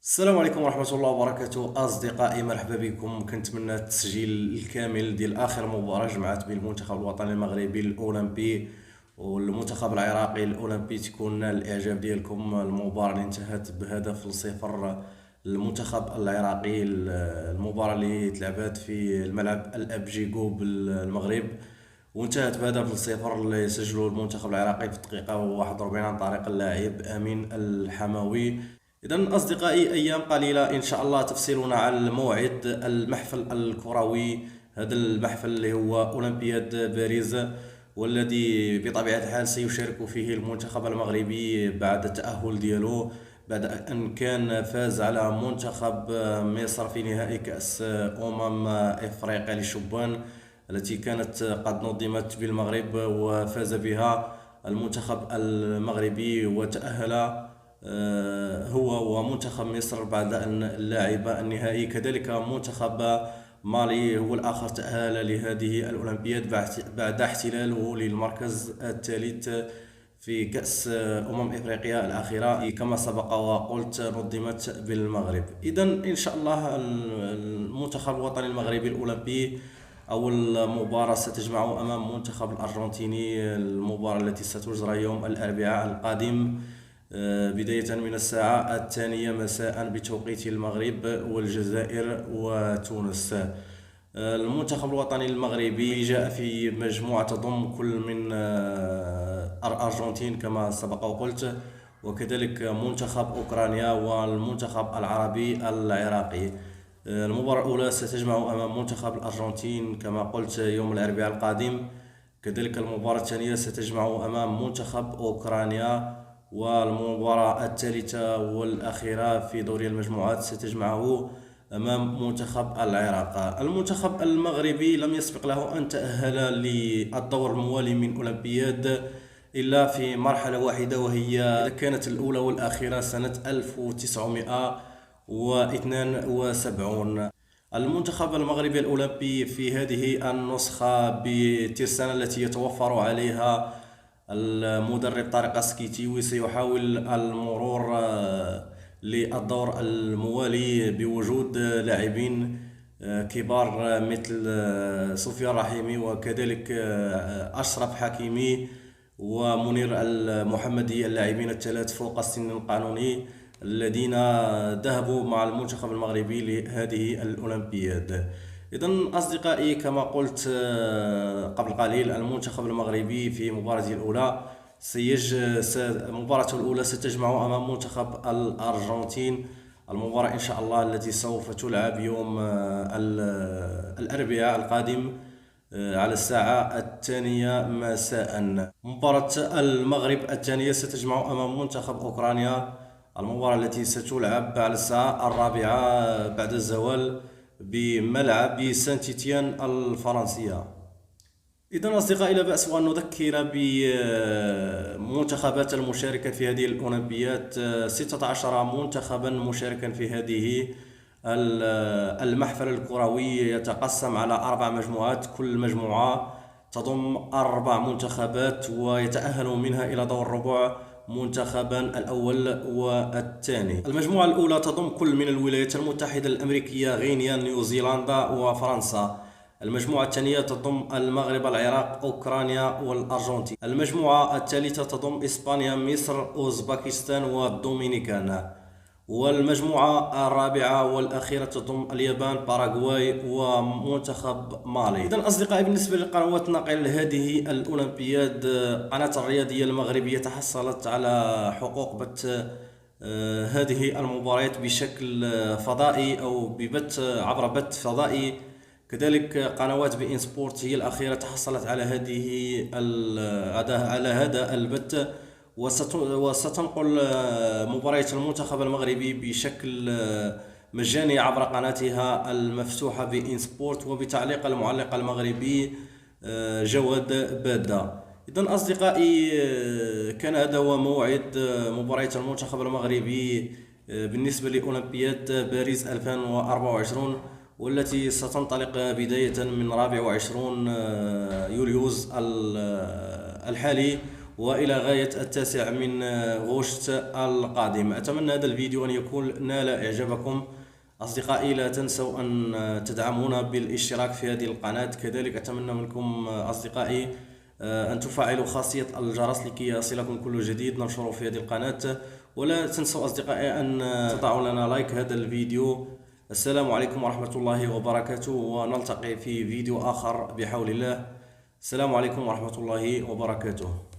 السلام عليكم ورحمة الله وبركاته أصدقائي، مرحبا بكم. كنتمنى التسجيل الكامل ديال آخر مباراة جمعت بين المنتخب الوطني المغربي الأولمبي والمنتخب العراقي الأولمبي تكون نال الإعجاب ديالكم. المباراة اللي انتهت بهدف 0. المنتخب العراقي، المباراة اللي تلعبت في الملعب الأبجيكو بالمغرب، وانتهت بهدف 0 اللي سجله المنتخب العراقي في الدقيقة 41 عن طريق اللاعب أمين الحموي. إذا أصدقائي، أيام قليلة إن شاء الله تفصلنا عن موعد المحفل الكروي. هذا المحفل اللي هو أولمبياد باريس، والذي بطبيعة الحال سيشارك فيه المنتخب المغربي بعد التأهل ديالو، بعد أن كان فاز على منتخب مصر في نهائي كأس إفريقيا للشبان التي كانت قد نظمت بالمغرب، وفاز بها المنتخب المغربي وتأهل هو ومنتخب مصر بعد أن لعب النهائي. كذلك منتخب مالي هو الآخر تأهل لهذه الأولمبياد بعد احتلاله للمركز الثالث في كأس إفريقيا الأخيرة، كما سبق وقلت نظمت بالمغرب. إذا إن شاء الله المنتخب الوطني المغربي الأولمبي أول مباراة ستجمعه أمام المنتخب الأرجنتيني، المباراة التي ستجرى يوم الأربعاء القادم بداية من الساعة 2 مساء بتوقيت المغرب والجزائر وتونس. المنتخب الوطني المغربي جاء في مجموعة تضم كل من الأرجنتين كما سبق وقلت، وكذلك منتخب أوكرانيا والمنتخب العربي العراقي. المباراة الأولى ستجمع أمام منتخب الأرجنتين كما قلت يوم الأربعاء القادم. كذلك المباراة الثانية ستجمع أمام منتخب أوكرانيا، والمباراة الثالثة والأخيرة في دوري المجموعات ستجمعه أمام منتخب العراق. المنتخب المغربي لم يسبق له أن تأهل للدور الموالي من أولمبياد إلا في مرحلة واحدة، وهي كانت الأولى والأخيرة سنة 1972. المنتخب المغربي الأولمبي في هذه النسخة بالترسانة التي يتوفر عليها المدرب طارق السكيتيوي سيحاول المرور للدور الموالي بوجود لاعبين كبار مثل سفيان رحيمي، وكذلك أشرف حكيمي ومنير المحمدي، اللاعبين الثلاث فوق السن القانوني الذين ذهبوا مع المنتخب المغربي لهذه الأولمبياد. إذا أصدقائي، كما قلت قبل قليل، المنتخب المغربي في مباراته الأولى مباراته الأولى ستجمع أمام منتخب الأرجنتين. المباراة إن شاء الله التي سوف تلعب يوم الأربعاء القادم على الساعة 2 مساء. مباراة المغرب الثانية ستجمع أمام منتخب أوكرانيا، المباراة التي ستلعب على الساعة 4 بعد الزوال بملعب سانتيتيان الفرنسية. إذا أصدقائي، لا بأس وأن نذكر بمنتخبات المشاركة في هذه الأولمبيات. 16 منتخبا مشاركا في هذه المحفل الكروي، يتقسم على 4 مجموعات، كل مجموعة تضم 4 منتخبات، ويتأهل منها إلى دور الربع منتخبا الأول والثاني. المجموعة الأولى تضم كل من الولايات المتحدة الأمريكية، غينيا، نيوزيلندا وفرنسا. المجموعة الثانية تضم المغرب، العراق، أوكرانيا والأرجنتين. المجموعة الثالثة تضم إسبانيا، مصر، أوزباكستان والدومينيكان. والمجموعة الرابعة والأخيرة تضم اليابان، باراغواي ومنتخب مالي. إذن أصدقائي، بالنسبة لقنوات نقل هذه الأولمبياد، قناة الرياضية المغربية تحصلت على حقوق بث هذه المباريات بشكل فضائي أو ببث عبر بث فضائي. كذلك قنوات بي إن سبورت هي الأخيرة تحصلت على هذا البث، وستنقل مباريات المنتخب المغربي بشكل مجاني عبر قناتها المفتوحة بي إن سبورت، وبتعليق المعلق المغربي جواد بادة. إذن أصدقائي، كان هذا هو موعد مباريات المنتخب المغربي بالنسبة لأولمبياد باريس 2024، والتي ستنطلق بداية من 24 يوليوز الحالي، وإلى غاية 9 من غشت القادم. أتمنى هذا الفيديو أن يكون نال إعجابكم. أصدقائي لا تنسوا أن تدعمونا بالاشتراك في هذه القناة. كذلك أتمنى منكم أصدقائي أن تفعلوا خاصية الجرس لكي يصلكم كل جديد ننشره في هذه القناة. ولا تنسوا أصدقائي أن تضعوا لنا لايك هذا الفيديو. السلام عليكم ورحمة الله وبركاته، ونلتقي في فيديو آخر بحول الله. السلام عليكم ورحمة الله وبركاته.